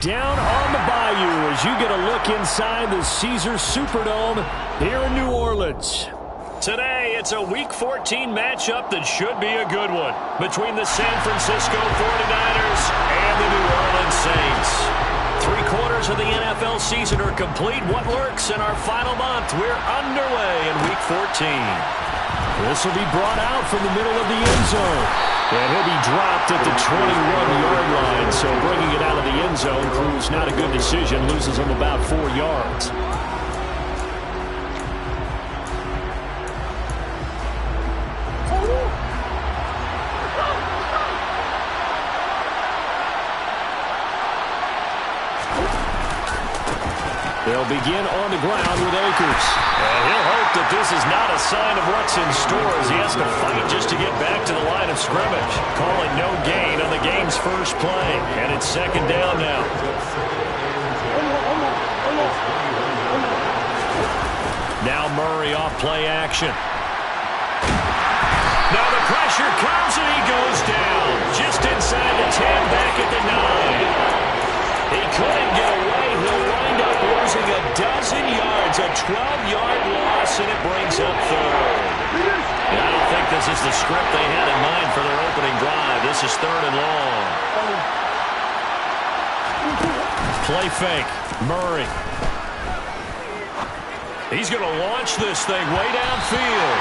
Down on the bayou as you get a look inside the Caesars Superdome here in New Orleans. Today, it's a Week 14 matchup that should be a good one between the San Francisco 49ers and the New Orleans Saints. 3/4 of the NFL season are complete. What lurks in our final month? We're underway in Week 14. This will be brought out from the middle of the end zone. And he'll be dropped at the 21-yard line. So bringing it out of the end zone proves not a good decision. Loses him about 4 yards. They'll begin on the ground with Akers. And he'll hope that this is not a sign of what's in store as he has to fight just to get back to the line of scrimmage. Calling no gain on the game's first play. And it's second down now. Now Murray off play action. Now the pressure comes and he goes down. Just inside the 10, back at the 9. He couldn't get away. He'll wind up losing a dozen yards, a 12-yard loss, and it brings up third. And I don't think this is the script they had in mind for their opening drive. This is third and long. Play fake. Murray. He's going to launch this thing way downfield.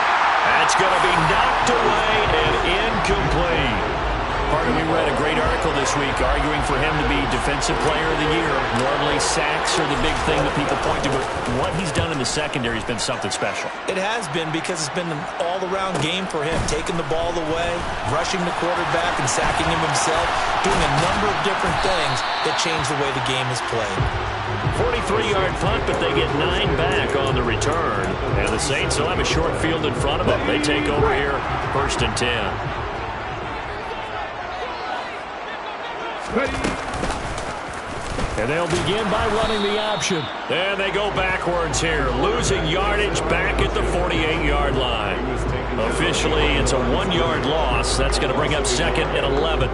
That's going to be knocked away and incomplete. Pardon me, read a great article this week arguing for him to be Defensive Player of the Year. Normally, sacks are the big thing that people point to, but what he's done in the secondary has been something special. It has been because it's been an all-around game for him, taking the ball away, rushing the quarterback and sacking him himself, doing a number of different things that change the way the game is played. 43-yard punt, but they get 9 back on the return. And the Saints will have a short field in front of them. They take over here, 1st and 10. And they'll begin by running the option. And they go backwards here, losing yardage back at the 48-yard line. Officially, it's a 1-yard loss. That's going to bring up 2nd and 11.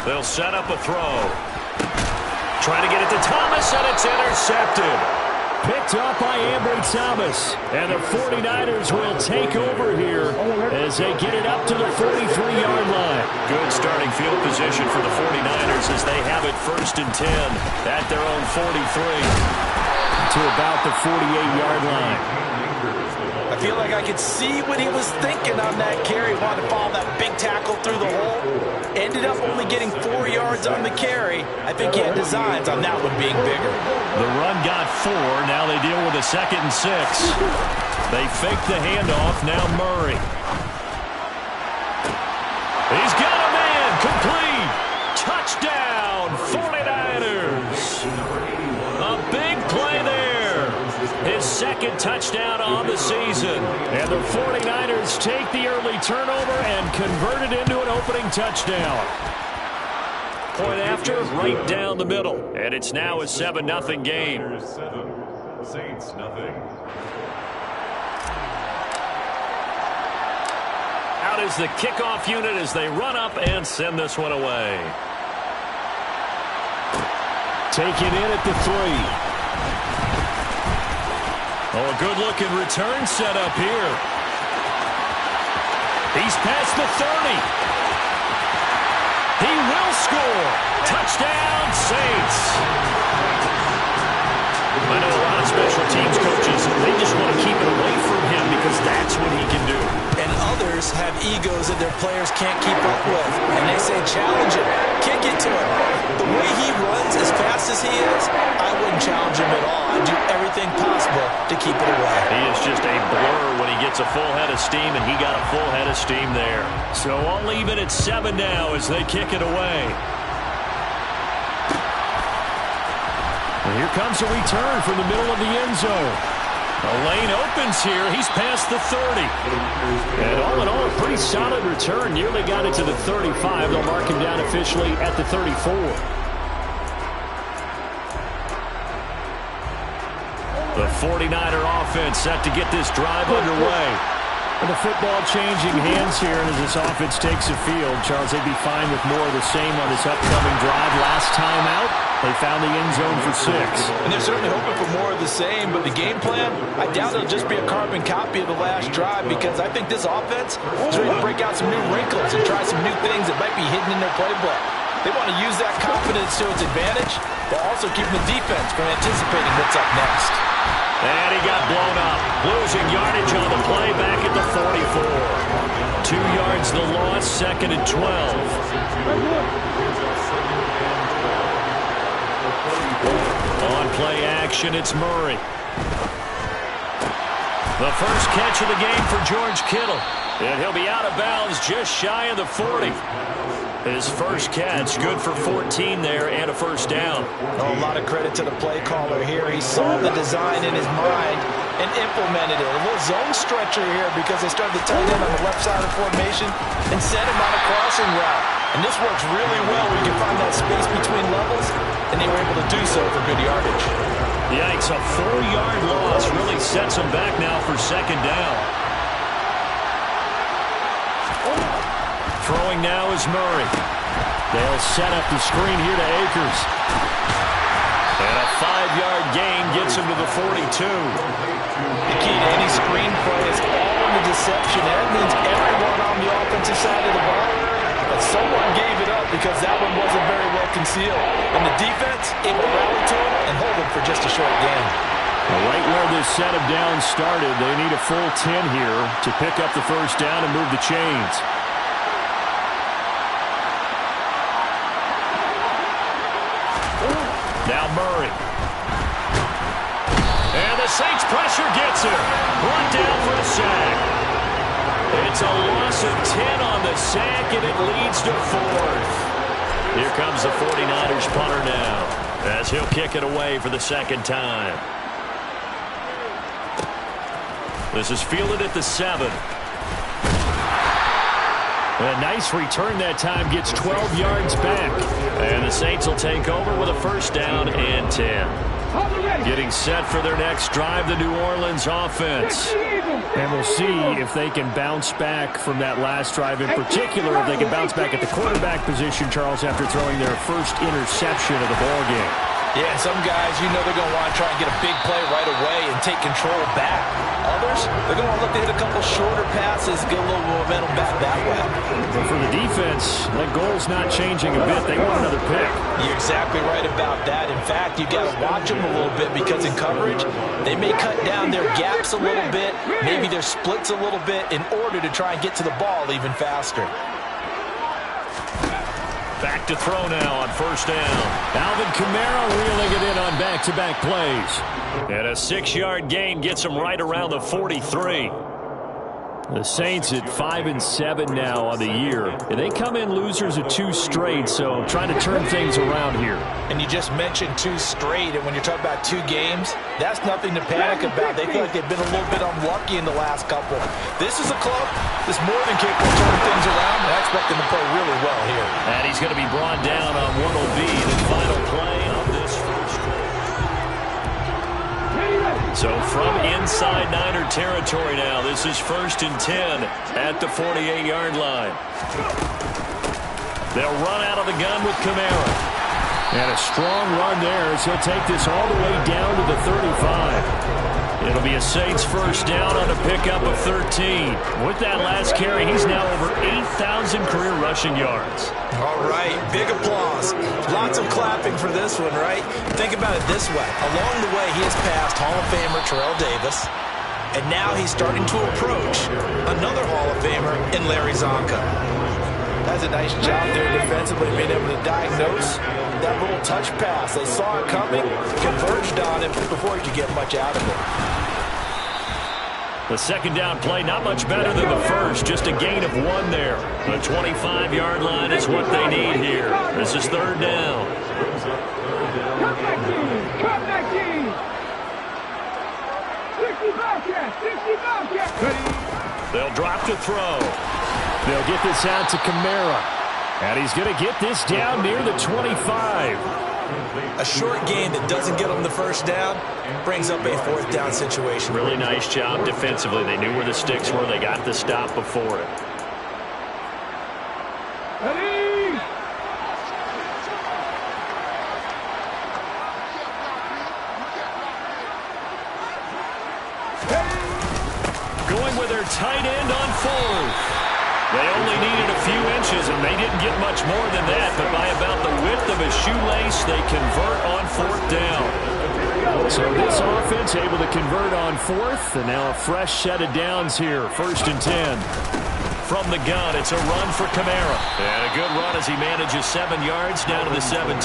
They'll set up a throw. Trying to get it to Thomas, and it's intercepted. Picked up by Ambry Thomas. And the 49ers will take over here as they get it up to the 43-yard line. Good starting field position for the 49ers as they have it 1st and 10 at their own 43 to about the 48-yard line. I feel like I could see what he was thinking on that carry. Wanted to follow that big tackle through the hole. Ended up only getting 4 yards on the carry. I think he had designs on that one being bigger. The run got 4. Now they deal with a 2nd and 6. They fake the handoff. Now Murray. He's got a man. Complete. Touchdown, 49ers. A big play there. His 2nd touchdown on the season. And the 49ers take the early turnover and convert it into an opening touchdown. Point after, right down the middle. And it's now a 7-0 game. Saints nothing. Out is the kickoff unit as they run up and send this one away. Take it in at the 3. Oh, a good-looking return set up here. He's past the 30. He will score. Touchdown, Saints. I know a lot of special teams coaches, they just want to keep it away from him because that's what he can do. And others have egos that their players can't keep up with. And they say, challenge him. Kick it to him. The way he runs as fast as he is, I wouldn't challenge him at all. I'd do everything possible to keep it away. He is just a blur when he gets a full head of steam, and he got a full head of steam there. So all even at 7 now as they kick it away. And here comes a return from the middle of the end zone. The lane opens here. He's past the 30. And all in all, a pretty solid return. Nearly got it to the 35. They'll mark him down officially at the 34. The 49er offense set to get this drive underway. And the football changing hands here as this offense takes the field. Charles, they'd be fine with more of the same on this upcoming drive. Last time out, they found the end zone for 6. And they're certainly hoping for more of the same, but the game plan, I doubt it'll just be a carbon copy of the last drive, because I think this offense is ready to break out some new wrinkles and try some new things that might be hidden in their playbook. They want to use that confidence to its advantage, while also keeping the defense from anticipating what's up next. And he got blown up, losing yardage on the play back at the 44. 2 yards the loss, 2nd and 12. On play action, it's Murray. The first catch of the game for George Kittle. And he'll be out of bounds just shy of the 40. His first catch, good for 14 there and a first down. Oh, a lot of credit to the play caller here. He saw the design in his mind and implemented it. A little zone stretcher here because they started the tight end on the left side of the formation and sent him on a crossing route. And this works really well where you can find that space between levels, and they were able to do so for good yardage. Yikes, a 4-yard loss really sets him back now for 2nd down. Throwing now is Murray. They'll set up the screen here to Akers. And a 5-yard gain gets him to the 42. The key to any screen play is all in the deception. That means everyone on the offensive side of the ball. But someone gave it up because that one wasn't very well concealed. And the defense able to rally to him and hold him for just a short gain. Right where this set of downs started, they need a full 10 here to pick up the first down and move the chains. Now Murray. And the Saints pressure gets him. Brought down for a sack. It's a loss of 10 on the sack, and it leads to 4th. Here comes the 49ers punter now, as he'll kick it away for the 2nd time. This is fielded at the 7. A nice return that time, gets 12 yards back. And the Saints will take over with a first down and 10. Getting set for their next drive, the New Orleans offense. And we'll see if they can bounce back from that last drive. In particular, if they can bounce back at the quarterback position, Charles, after throwing their first interception of the ballgame. Yeah, some guys, you know they're going to want to try and get a big play right away and take control back. Others, they're going to want to look to hit a couple shorter passes, get a little momentum back that way. But for the defense, that goal's not changing a bit. They want another pick. You're exactly right about that. In fact, you've got to watch them a little bit because in coverage, they may cut down their gaps a little bit, maybe their splits a little bit in order to try and get to the ball even faster. Back to throw now on first down. Alvin Kamara reeling it in on back-to-back plays. And a 6-yard gain gets him right around the 43. The Saints at 5-7 now on the year. And they come in losers of 2 straight, so trying to turn things around here. And you just mentioned 2 straight, and when you're talking about 2 games, that's nothing to panic about. They feel like they've been a little bit unlucky in the last couple. This is a club that's more than capable of turning things around, and I expect them to play really well here. And he's going to be brought down on what will be the final play of this first quarter. So from inside Niner territory now, this is 1st and 10 at the 48-yard line. They'll run out of the gun with Kamara. And a strong run there as he'll take this all the way down to the 35. It'll be a Saints first down on a pickup of 13. With that last carry, he's now over 8,000 career rushing yards. All right, big applause. Lots of clapping for this one, right? Think about it this way. Along the way, he has passed Hall of Famer Terrell Davis, and now he's starting to approach another Hall of Famer in Larry Zonka. That's a nice job there defensively, being able to diagnose that little touch pass. They saw it coming, converged on it before he could get much out of it. The second down play, not much better than the first, just a gain of 1 there. The 25-yard line is what they need here. This is 3rd down. They'll drop to throw. They'll get this out to Kamara. And he's going to get this down near the 25. A short gain that doesn't get them the first down brings up a fourth down situation. Really nice job defensively. They knew where the sticks were. They got the stop before it. Ready? Going with their tight end on fourth. They only needed a few inches, and they didn't get much more than that, but by about the width of a shoelace, they convert on fourth down. So this offense able to convert on fourth, and now a fresh set of downs here, 1st and 10. From the gun, it's a run for Kamara. And a good run as he manages 7 yards down to the 17.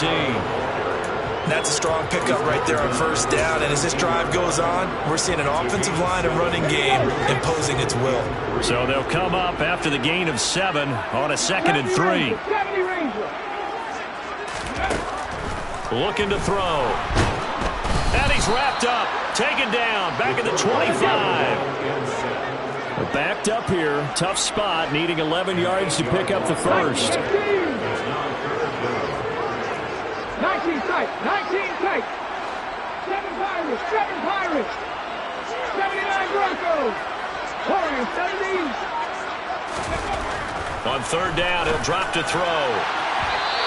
That's a strong pickup right there on first down. And as this drive goes on, we're seeing an offensive line and running game imposing its will. So they'll come up after the gain of 7 on a 2nd and 3. Looking to throw. And he's wrapped up. Taken down. Back at the 25. They're backed up here. Tough spot. Needing 11 yards to pick up the first. 19 tight, 19 tight. 7 Pirates, 7 Pirates. 79 Broncos. Warriors, 70. On 3rd down, he'll drop to throw.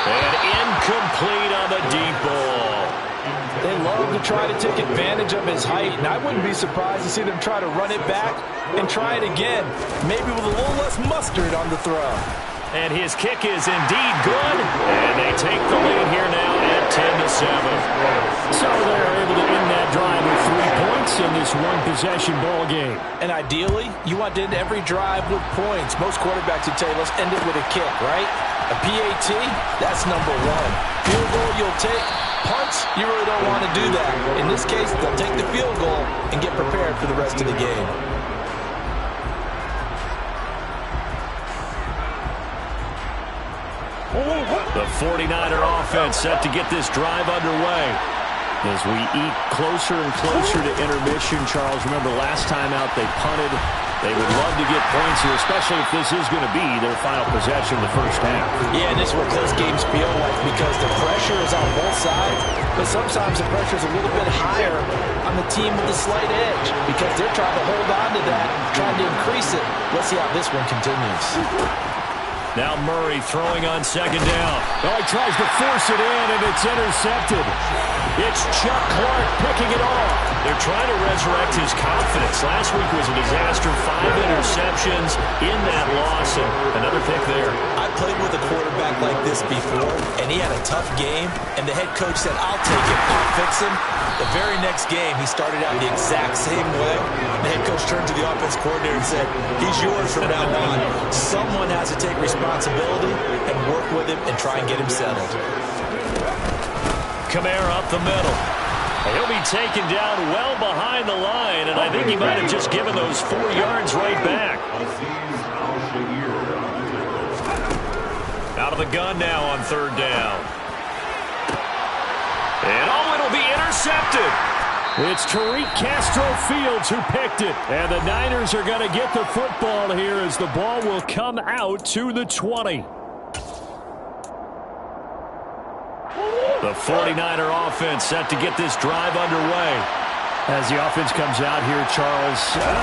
And incomplete on the deep ball. They love to try to take advantage of his height, and I wouldn't be surprised to see them try to run it back and try it again, maybe with a little less mustard on the throw. And his kick is indeed good. And they take the lead here now at 10-7. So they're able to end that drive with 3 points in this one-possession ball game. And ideally, you want to end every drive with points. Most quarterbacks would tell you, let's end it with a kick, right? A PAT, that's number 1. Field goal you'll take. Punts, you really don't want to do that. In this case, they'll take the field goal and get prepared for the rest of the game. The 49er offense set to get this drive underway. As we eat closer and closer to intermission, Charles, remember last time out they punted. They would love to get points here, especially if this is going to be their final possession of the first half. Yeah, and this is what close games feel like because the pressure is on both sides, but sometimes the pressure is a little bit higher on the team with the slight edge because they're trying to hold on to that, trying to increase it. Let's see how this one continues. Now Murray throwing on 2nd down. Oh, he tries to force it in, and it's intercepted. It's Chuck Clark picking it off. They're trying to resurrect his confidence. Last week was a disaster. 5 interceptions in that loss, and another pick there. I played with a quarterback like this before, and he had a tough game, and the head coach said, I'll take him, I'll fix him. The very next game, he started out the exact same way. The head coach turned to the offense coordinator and said, he's yours from now on. Someone has to take responsibility and work with him and try and get him settled. Kamara up the middle. He'll be taken down well behind the line, and I think he might have just given those 4 yards right back. Out of the gun now on 3rd down. And it'll be intercepted. It's Tariq Castro Fields who picked it. And the Niners are going to get the football here as the ball will come out to the 20. The 49er offense set to get this drive underway. As the offense comes out here, Charles,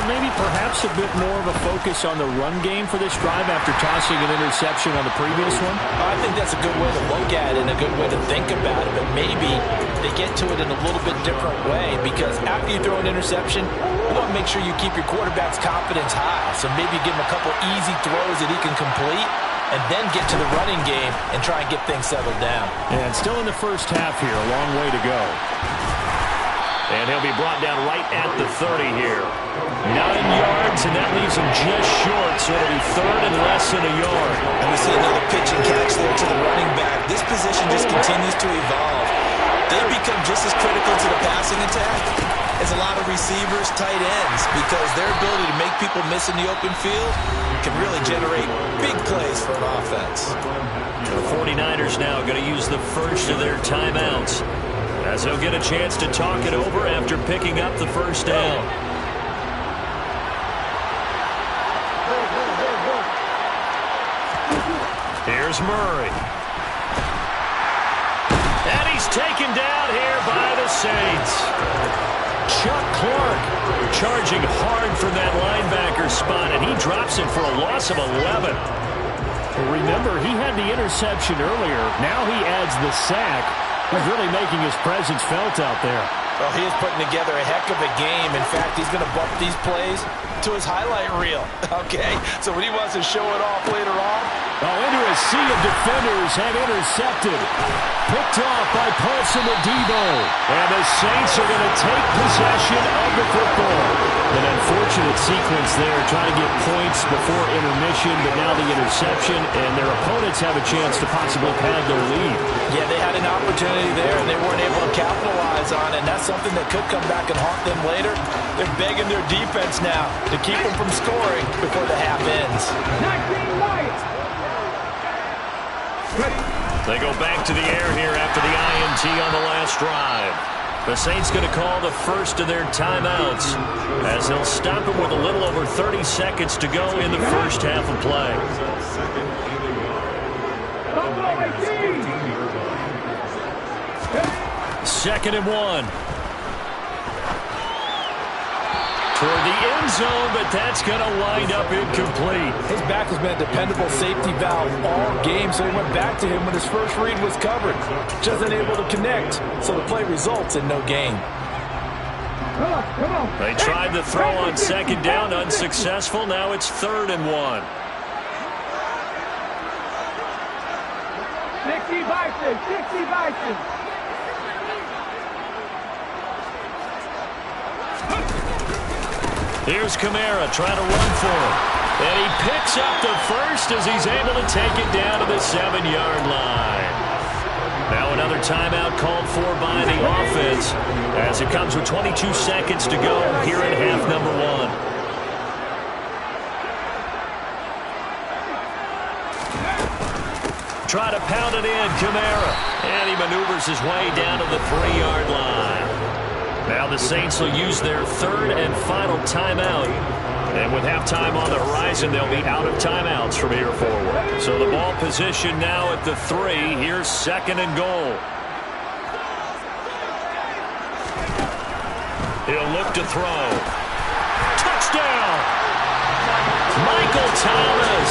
maybe perhaps a bit more of a focus on the run game for this drive after tossing an interception on the previous one? I think that's a good way to look at it and a good way to think about it, but maybe they get to it in a little bit different way because after you throw an interception, you want to make sure you keep your quarterback's confidence high. So maybe give him a couple easy throws that he can complete and then get to the running game and try and get things settled down. And still in the first half here, a long way to go. And he'll be brought down right at the 30 here. 9 yards, and that leaves him just short, so it'll be 3rd and less than a yard. And we see another pitch and catch there to the running back. This position just continues to evolve. They become just as critical to the passing attack as a lot of receivers, tight ends, because their ability to make people miss in the open field can really generate big plays for an offense. The 49ers now going to use the first of their timeouts, as they'll get a chance to talk it over after picking up the first down. Here's Murray. And he He's taken down here by the Saints. Chuck Clark charging hard from that linebacker spot, and he drops him for a loss of 11. Remember, he had the interception earlier. Now he adds the sack. He's really making his presence felt out there. Well, he is putting together a heck of a game. In fact, he's going to bump these plays to his highlight reel. Okay, so when he wants to show it off later on. Oh, into a sea of defenders and intercepted. Picked off by Paulson Adebo. And the Saints are going to take possession of the football. An unfortunate sequence there, trying to get points before intermission, but now the interception, and their opponents have a chance to possibly pad their lead. Yeah, they had an opportunity there, and they weren't able to capitalize on it, and that's something that could come back and haunt them later. They're begging their defense now to keep them from scoring before the half ends. 19 Lions. They go back to the air here after the INT on the last drive. The Saints going to call the first of their timeouts as they'll stop him with a little over 30 seconds to go in the first half of play. Second and 1. Toward the end zone, but that's going to wind up incomplete. His back has been a dependable safety valve all game, so he went back to him when his first read was covered. Just unable to connect, so the play results in no gain. Come on. They tried to throw on second down, unsuccessful. Now it's 3rd and 1. 60 Bison, 60 Bison. Here's Kamara trying to run for him. And he picks up the first as he's able to take it down to the 7-yard line. Now another timeout called for by the offense as it comes with 22 seconds to go here in half number 1. Try to pound it in, Kamara. And he maneuvers his way down to the 3-yard line. Now the Saints will use their 3rd and final timeout. And with halftime on the horizon, they'll be out of timeouts from here forward. So the ball position now at the 3. Here's 2nd and goal. He'll look to throw. Touchdown! Michael Thomas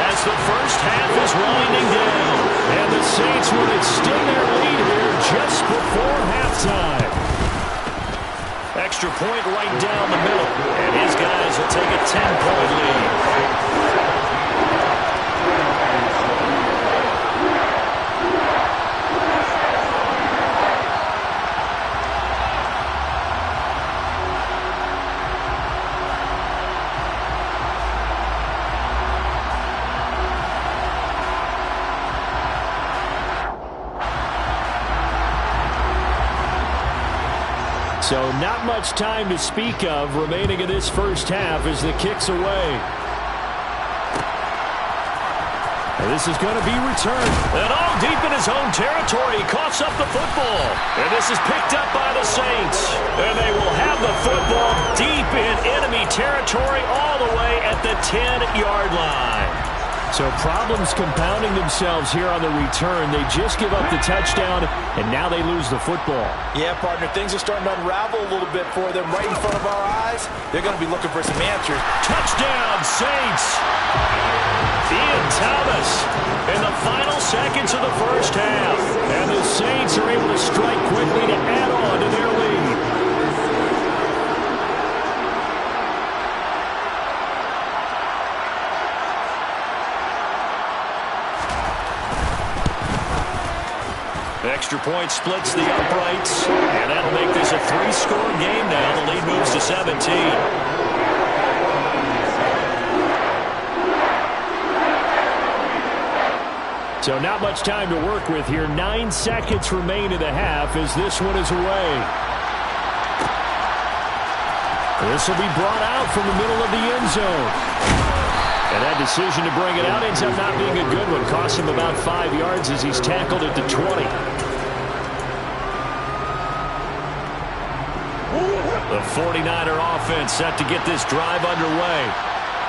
as the first half is winding down. And the Saints will extend their lead here just before halftime. Extra point right down the middle. And his guys will take a 10-point lead. So not much time to speak of remaining in this first half as the kick's away. And this is going to be returned. And all deep in his own territory. He coughs up the football. And this is picked up by the Saints. And they will have the football deep in enemy territory all the way at the 10-yard line. So problems compounding themselves here on the return. They just give up the touchdown, and now they lose the football. Yeah, partner, things are starting to unravel a little bit for them right in front of our eyes. They're going to be looking for some answers. Touchdown, Saints! Ian Thomas in the final seconds of the first half. And the Saints are able to strike quickly to add on to their lead. Extra point splits the uprights, and that'll make this a 3-score game now. The lead moves to 17. So not much time to work with here. 9 seconds remain in the half as this one is away. This will be brought out from the middle of the end zone. And that decision to bring it out ends up not being a good one. Costs him about 5 yards as he's tackled at the 20. The 49er offense set to get this drive underway.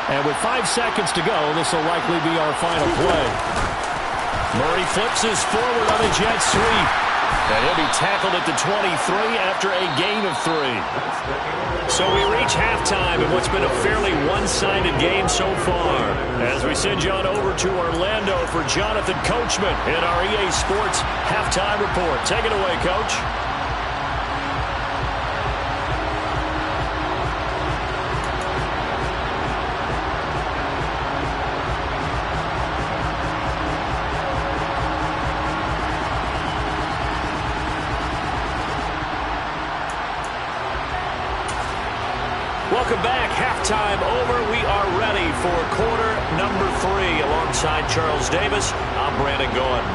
And with 5 seconds to go, this will likely be our final play. Murray flips his forward on a jet sweep. And he'll be tackled at the 23 after a gain of 3. So we reach halftime in what's been a fairly one-sided game so far. As we send you on over to Orlando for Jonathan Coachman in our EA Sports Halftime Report. Take it away, Coach. Welcome back. Halftime over. We are ready for quarter number 3. Alongside Charles Davis, I'm Brandon Gordon.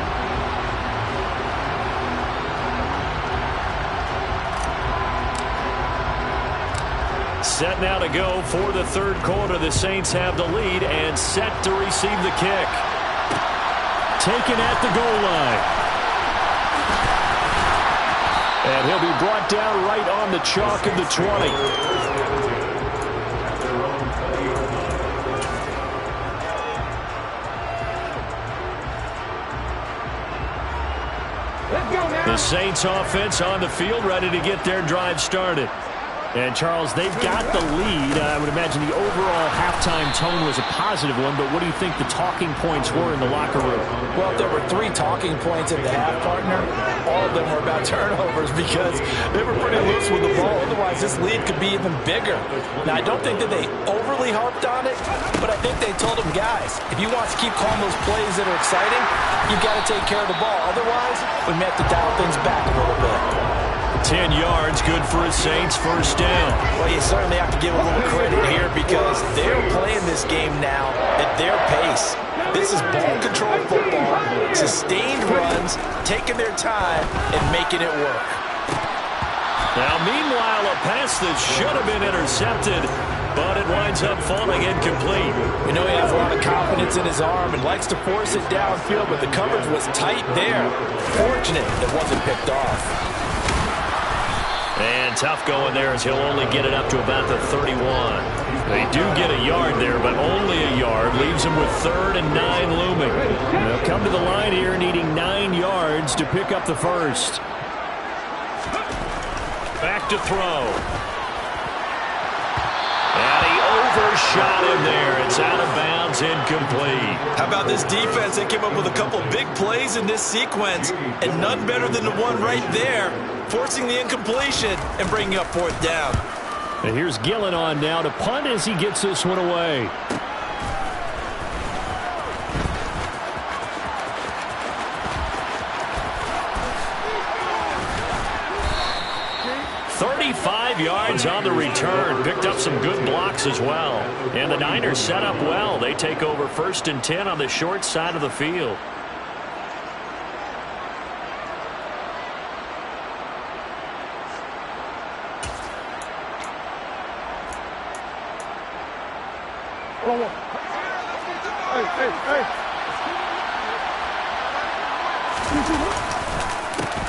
Set now to go for the third quarter. The Saints have the lead and set to receive the kick. Taken at the goal line. And he'll be brought down right on the chalk of the 20. The Saints offense on the field, ready to get their drive started. And, Charles, they've got the lead. I would imagine the overall halftime tone was a positive one, but what do you think the talking points were in the locker room? Well, there were 3 talking points in the half, partner. All of them were about turnovers because they were pretty loose with the ball. Otherwise, this lead could be even bigger. Now, I don't think that they overly harped on it, but I think they told them, guys, if you want to keep calling those plays that are exciting, you've got to take care of the ball. Otherwise, we may have to dial things back a little bit. 10 yards, good for a Saints first down. Well, you certainly have to give a little credit here because they're playing this game now at their pace. This is ball control football, sustained runs, taking their time, and making it work. Now, meanwhile, a pass that should have been intercepted, but it winds up falling incomplete. We know he has a lot of confidence in his arm and likes to force it downfield, but the coverage was tight there. Fortunate it wasn't picked off. And tough going there as he'll only get it up to about the 31. They do get a yard there, but only a yard. Leaves them with 3rd and 9 looming. They'll come to the line here needing 9 yards to pick up the first. Back to throw. And he overshot him there. It's out of bounds, incomplete. How about this defense? They came up with a couple big plays in this sequence, and none better than the one right there, forcing the incompletion and bringing up 4th down. And here's Gillen on now to punt as he gets this one away. Yards on the return. Picked up some good blocks as well. And the Niners set up well. They take over 1st and 10 on the short side of the field.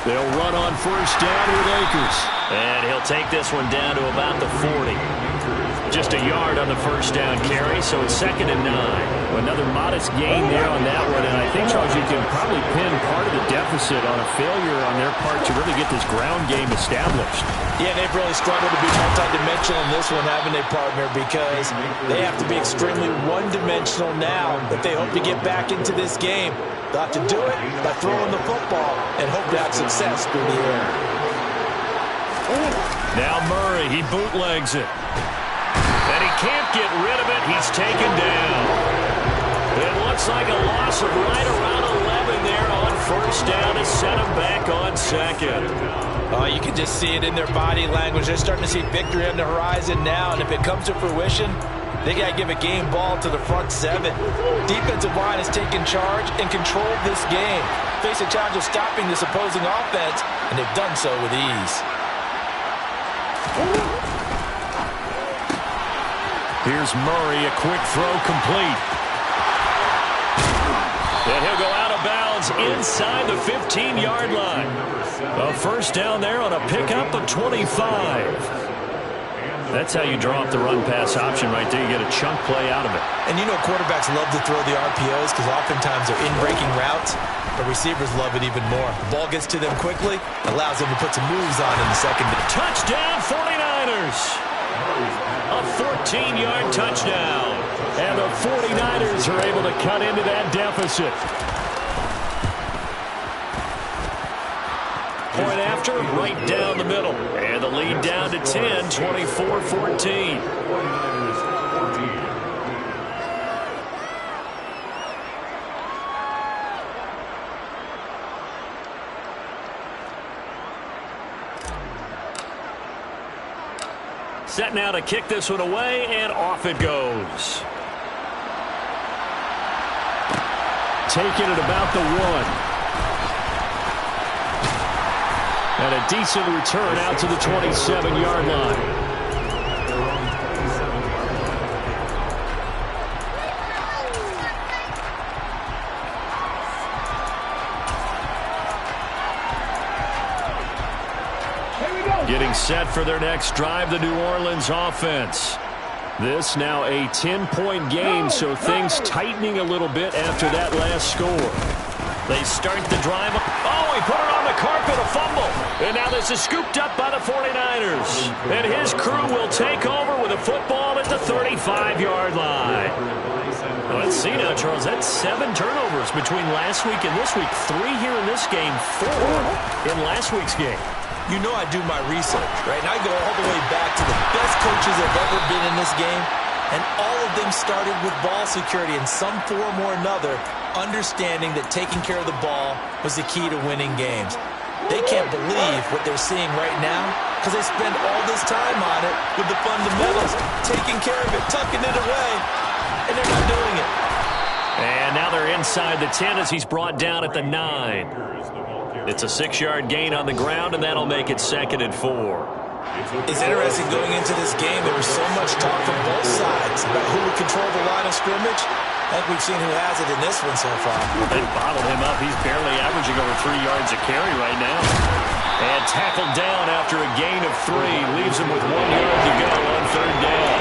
They'll run on 1st down with Akers. And he'll take this one down to about the 40. Just a yard on the 1st down carry, so it's 2nd and 9. Another modest gain there on that one, and I think, Charles, you can probably pin part of the deficit on a failure on their part to really get this ground game established. Yeah, they've really struggled to be multidimensional in this one, haven't they, partner? Because they have to be extremely one-dimensional now if they hope to get back into this game. They'll have to do it by throwing the football and hope to have success through the air. Now Murray, he bootlegs it. And he can't get rid of it. He's taken down. It looks like a loss of right around 11 there on 1st down to set him back on 2nd. Oh, you can just see it in their body language. They're starting to see victory on the horizon now, and if it comes to fruition, they got to give a game ball to the front 7. Defensive line has taken charge and controlled this game. Face a challenge of stopping this opposing offense, and they've done so with ease. Here's Murray, a quick throw complete. And he'll go out of bounds inside the 15-yard line. A 1st down there on a pickup of 25. That's how you draw up the run-pass option right there. You get a chunk play out of it. And you know quarterbacks love to throw the RPOs because oftentimes they're in-breaking routes, but receivers love it even more. The ball gets to them quickly, allows them to put some moves on in the second. Touchdown 49ers! A 14-yard touchdown. And the 49ers are able to cut into that deficit. Point after, right down the middle. And the lead down to 10, 24-14. Set now to kick this one away, and off it goes. Taking it about the 1. And a decent return out to the 27-yard line. Getting set for their next drive, the New Orleans offense. This now a 10-point game, so things tightening a little bit after that last score. They start the drive. Oh, he put it on the carpet, a fumble. And now this is scooped up by the 49ers. And his crew will take over with a football at the 35-yard line. Let's see now, Charles. That's 7 turnovers between last week and this week. 3 here in this game, 4 in last week's game. You know I do my research, right? And I go all the way back to the best coaches that have ever been in this game. And all of them started with ball security in some form or another, understanding that taking care of the ball was the key to winning games. They can't believe what they're seeing right now because they spend all this time on it with the fundamentals, taking care of it, tucking it away, and they're not doing it. And now they're inside the 10 as he's brought down at the 9. It's a 6-yard gain on the ground, and that'll make it 2nd and 4. It's interesting going into this game. There was so much talk from both sides about who would control the line of scrimmage. I think we've seen who has it in this one so far. They bottled him up. He's barely averaging over 3 yards a carry right now. And tackled down after a gain of 3. Leaves him with 1 yard to go on 3rd down.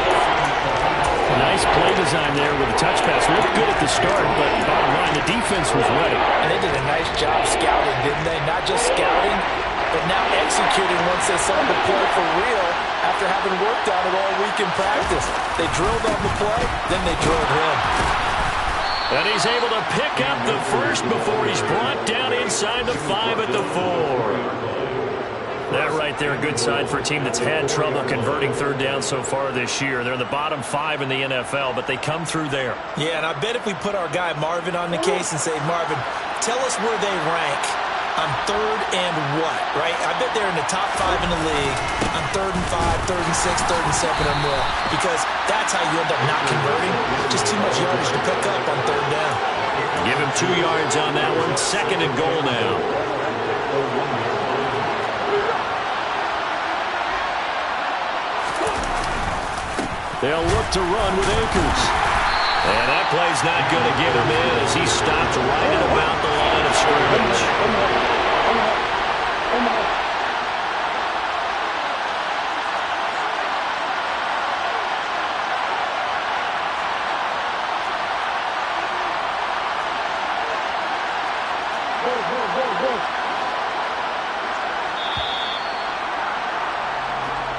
Nice play design there with the touch pass. Looked good at the start, but bottom line, the defense was ready. And they did a nice job scouting, didn't they? Not just scouting, but now executing once they saw the play for real after having worked on it all week in practice. They drilled on the play, then they drilled him. And he's able to pick up the first before he's brought down inside the 5 at the 4. That right there, a good sign for a team that's had trouble converting 3rd down so far this year. They're in the bottom 5 in the NFL, but they come through there. Yeah, and I bet if we put our guy Marvin on the case and say, Marvin, tell us where they rank on 3rd and what, right? I bet they're in the top 5 in the league on 3rd and 5, 3rd and 6, 3rd and 7 or more, because that's how you end up not converting. Just too much yardage to pick up on 3rd down. Give him 2 yards on that one. 2nd and goal now. They'll look to run with Akers. And that play's not going to get him in as he stopped right at about the line of scrimmage.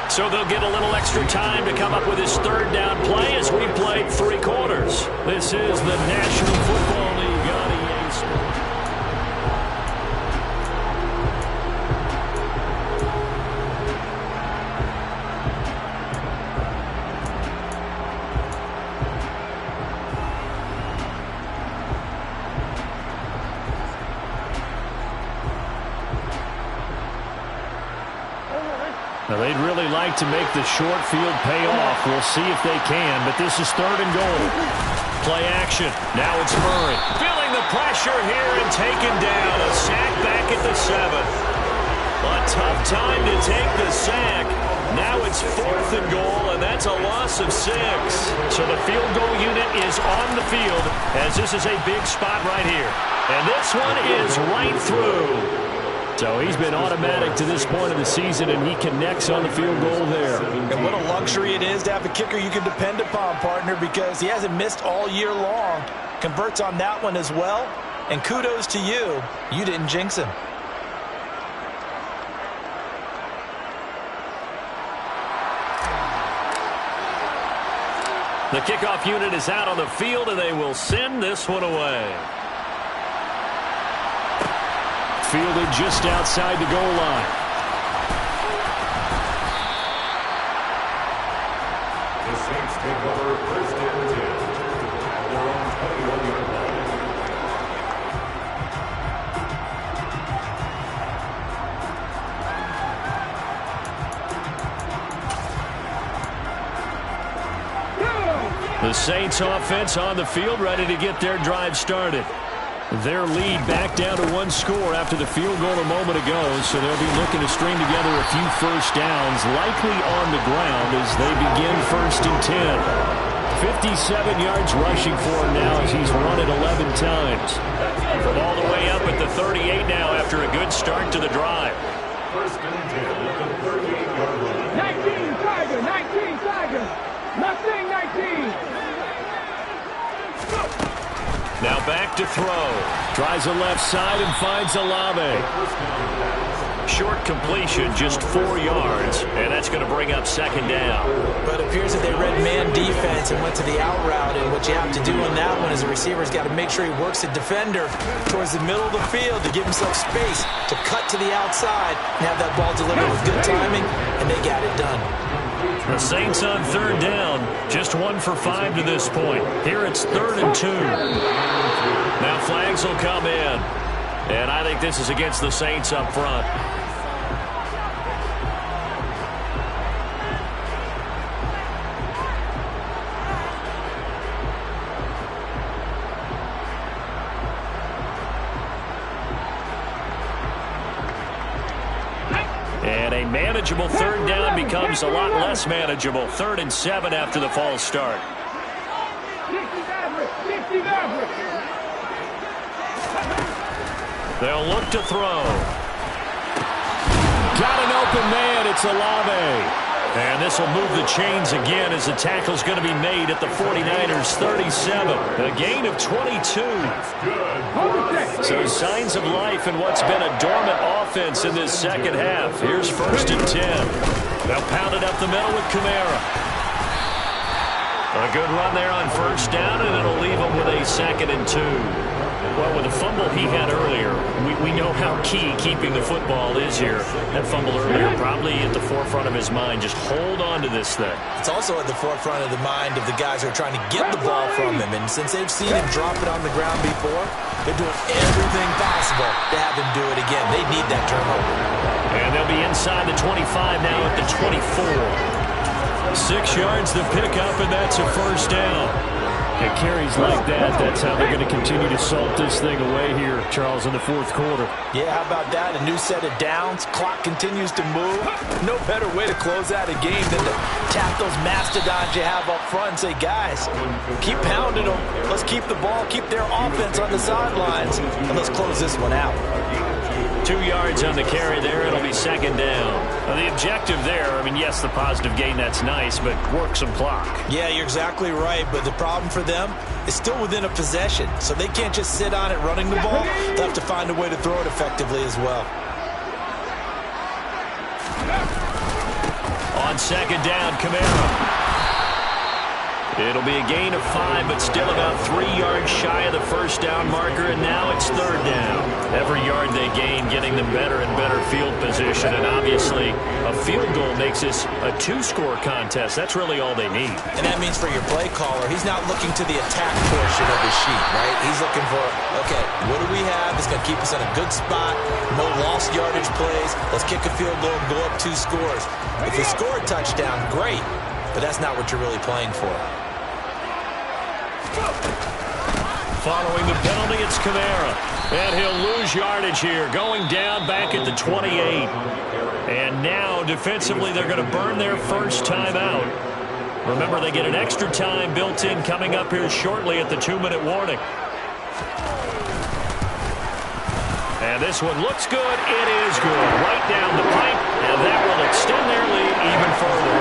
So they'll get a little extra time to come up with his 3rd down play as we played 3 quarters. This is the National Football League on EA Sports. Now, they'd really like to make the short field pay off. We'll see if they can, but this is 3rd and goal. Play action. Now it's Murray. Feeling the pressure here and taken down. A sack back at the 7. A tough time to take the sack. Now it's 4th and goal, and that's a loss of 6. So the field goal unit is on the field as this is a big spot right here. And this one is right through. So he's been automatic to this point of the season, and he connects on the field goal there. And what a luxury it is to have a kicker you can depend upon, partner, because he hasn't missed all year long. Converts on that one as well. And kudos to you. You didn't jinx him. The kickoff unit is out on the field, and they will send this one away. Fielded just outside the goal line. The Saints take over first and 10 on their own 21-yard line. The Saints offense on the field, ready to get their drive started. Their lead back down to one score after the field goal a moment ago, so they'll be looking to string together a few first downs, likely on the ground as they begin 1st and 10. 57 yards rushing for him now as he's run it 11 times. From all the way up at the 38 now after a good start to the drive. 1st and 10 at the 38-yard line. 19 Tiger, 19 Tiger. Nothing, 19. Now back to throw. Tries the left side and finds Olave. Short completion, just 4 yards, and that's going to bring up 2nd down. But it appears that they read man defense and went to the out route, and what you have to do on that one is the receiver's got to make sure he works the defender towards the middle of the field to give himself space to cut to the outside and have that ball delivered with good timing, and they got it done. The Saints on 3rd down, just 1 for 5 to this point. Here it's 3rd and 2. Now flags will come in, and I think this is against the Saints up front. And a manageable 3rd down becomes a lot less manageable. 3rd and 7 after the false start. 60 average. They'll look to throw. Got an open man. It's Olave. And this will move the chains again as the tackle's going to be made at the 49ers 37. A gain of 22. So signs of life in what's been a dormant offense in this second half. Here's 1st and 10. They'll pound it up the middle with Kamara. A good run there on 1st down, and it'll leave them with a 2nd and 2. Well, with the fumble he had earlier, we know how key keeping the football is here. That fumble earlier probably at the forefront of his mind. Just hold on to this thing. It's also at the forefront of the mind of the guys who are trying to get the ball from him. And since they've seen him drop it on the ground before, they're doing everything possible to have him do it again. They need that turnover. And they'll be inside the 25 now at the 24. 6 yards the pickup, and that's a 1st down. It carries like that. That's how they're going to continue to salt this thing away here, Charles, in the 4th quarter. Yeah, how about that? A new set of downs. Clock continues to move. No better way to close out a game than to tap those mastodons you have up front and say, guys, keep pounding them. Let's keep the ball, keep their offense on the sidelines, and let's close this one out. 2 yards on the carry there. It'll be 2nd down. Now, the objective there, I mean, yes, the positive gain, that's nice, but work some clock. Yeah, you're exactly right, but the problem for them is still within a possession, so they can't just sit on it running the ball. They'll have to find a way to throw it effectively as well. On 2nd down, Kamara. It'll be a gain of 5, but still about 3 yards shy of the 1st down marker, and now it's 3rd down. Every yard they gain getting them better and better field position, and obviously a field goal makes this a 2-score contest. That's really all they need. And that means for your play caller, he's not looking to the attack portion of his sheet, right? He's looking for, okay, what do we have that's going to keep us in a good spot, no lost yardage plays, let's kick a field goal and go up 2 scores. If you score a touchdown, great, but that's not what you're really playing for. Following the penalty, it's Kamara. And he'll lose yardage here, going down back at the 28. And now, defensively, they're going to burn their first time out. Remember, they get an extra time built in coming up here shortly at the 2-minute warning. And this one looks good. It is good. Right down the pipe, and that will extend their lead even further.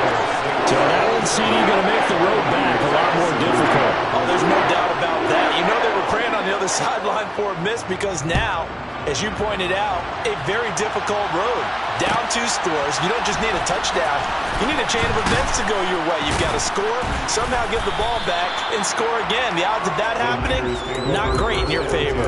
So that one, CD, going to make the road back a lot more difficult. Oh, there's no doubt about that. You know they were praying on the other sideline for a miss because now, as you pointed out, a very difficult road. Down 2 scores. You don't just need a touchdown. You need a chain of events to go your way. You've got to score, somehow get the ball back, and score again. The odds of that happening, not great in your favor.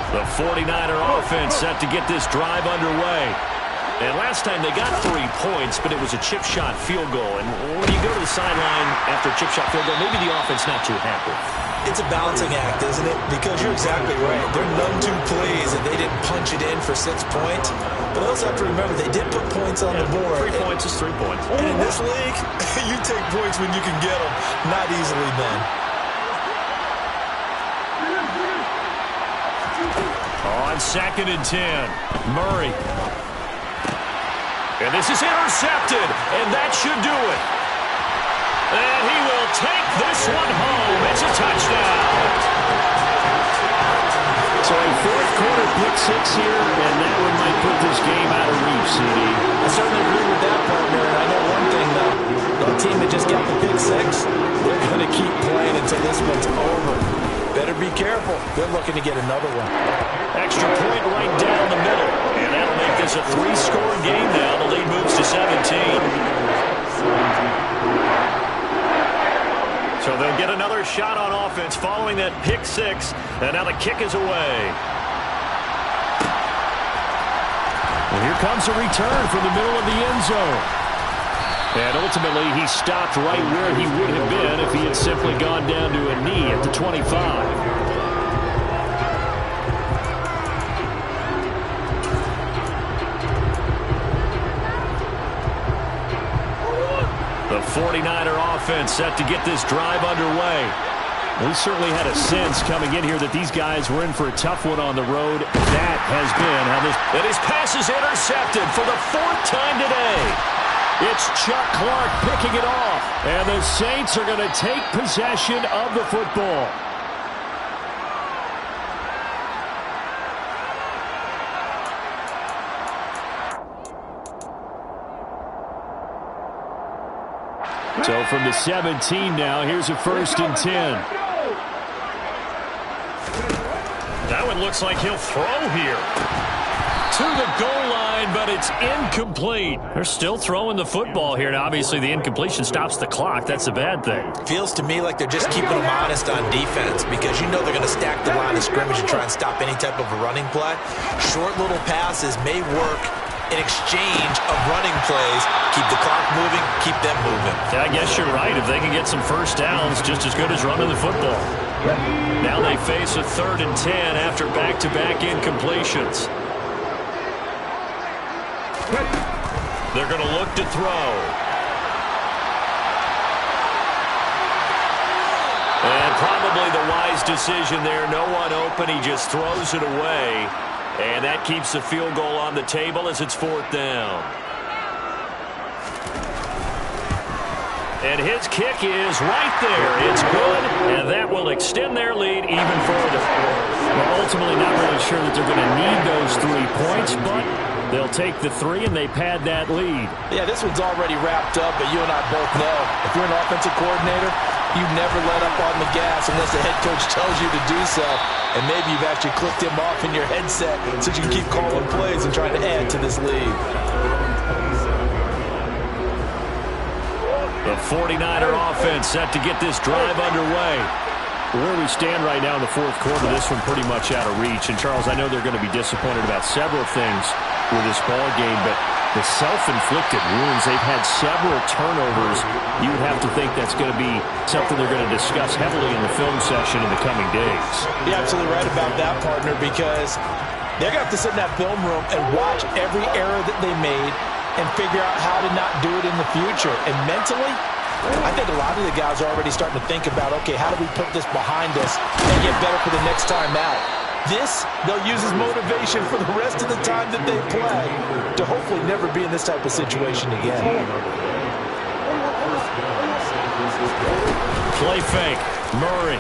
The 49er offense set to get this drive underway. And last time they got 3 points, but it was a chip shot field goal. And when you go to the sideline after a chip shot field goal, maybe the offense not too happy. It's a balancing act, isn't it? Because you're exactly right. They're none too pleased that they didn't punch it in for 6 points. But I also have to remember they did put points on the board. 3 points is 3 points. And in this league, you take points when you can get them. Not easily done. On 2nd and 10, Murray. And this is intercepted, and that should do it. And he will take this one home. It's a touchdown. So a 4th quarter pick 6 here, and that one might put this game out of reach, CD. I certainly agree with that, partner. And I know one thing, though. That team that just got the pick 6, they're going to keep playing until this one's over. Better be careful. They're looking to get another one. Extra point right down the middle. And that'll make this a 3-score game now. The lead moves to 17. So they'll get another shot on offense following that pick 6. And now the kick is away. And here comes a return from the middle of the end zone. And ultimately, he stopped right where he would have been if he had simply gone down to a knee at the 25. The 49er offense set to get this drive underway. We certainly had a sense coming in here that these guys were in for a tough one on the road. That has been how this... And his pass is intercepted for the 4th time today. It's Chuck Clark picking it off. And the Saints are going to take possession of the football. So from the 17 now, here's a 1st and 10. That one looks like he'll throw here. To the goal line, but it's incomplete. They're still throwing the football here. Now, obviously, the incompletion stops the clock. That's a bad thing. Feels to me like they're just keeping them honest on defense because you know they're going to stack the line of scrimmage and try and stop any type of a running play. Short little passes may work in exchange of running plays. Keep the clock moving, keep them moving. Yeah, I guess you're right. If they can get some first downs, just as good as running the football. Now they face a 3rd and 10 after back-to-back incompletions. They're going to look to throw. And probably the wise decision there. No one open. He just throws it away. And that keeps the field goal on the table as it's 4th down. And his kick is right there. It's good, and that will extend their lead even further. Well, ultimately, not really sure that they're going to need those 3 points, but they'll take the 3, and they pad that lead. Yeah, this one's already wrapped up, but you and I both know if you're an offensive coordinator, you never let up on the gas unless the head coach tells you to do so. And maybe you've actually clicked him off in your headset so you can keep calling plays and trying to add to this lead. The 49er offense set to get this drive underway. Where we stand right now in the 4th quarter, this one pretty much out of reach. And, Charles, I know they're going to be disappointed about several things with this ball game, but the self-inflicted wounds, they've had several turnovers. You would have to think that's going to be something they're going to discuss heavily in the film session in the coming days. You're absolutely right about that, partner, because they're going to have to sit in that film room and watch every error that they made and figure out how to not do it in the future. And mentally, I think a lot of the guys are already starting to think about, okay, how do we put this behind us and get better for the next time out? This, they'll use as motivation for the rest of the time that they play to hopefully never be in this type of situation again. Play fake. Murray.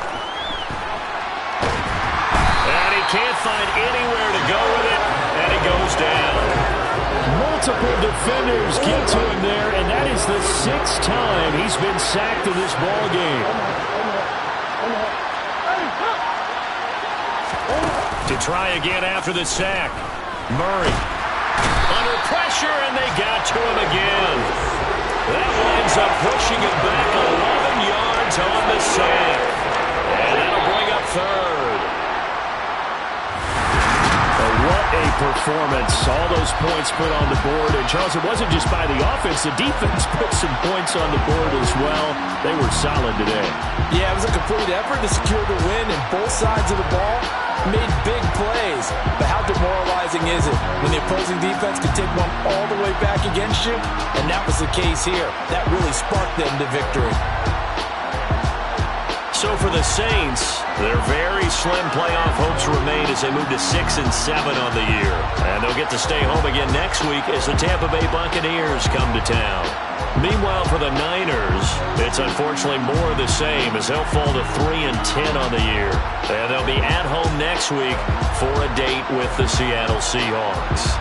And he can't find anywhere to go with it, and he goes down. Multiple defenders get to him there, and that is the 6th time he's been sacked in this ball game. To try again after the sack. Murray. Under pressure, and they got to him again. That winds up pushing him back 11 yards on the sack. And that'll bring up 3rd. What a performance. All those points put on the board. And, Charles, it wasn't just by the offense. The defense put some points on the board as well. They were solid today. Yeah, it was a complete effort to secure the win, and both sides of the ball made big plays. But how demoralizing is it when the opposing defense can take one all the way back against you? And that was the case here. That really sparked them to victory. So for the Saints, their very slim playoff hopes remain as they move to 6-7 on the year. And they'll get to stay home again next week as the Tampa Bay Buccaneers come to town. Meanwhile, for the Niners, it's unfortunately more of the same as they'll fall to 3-10 on the year. And they'll be at home next week for a date with the Seattle Seahawks.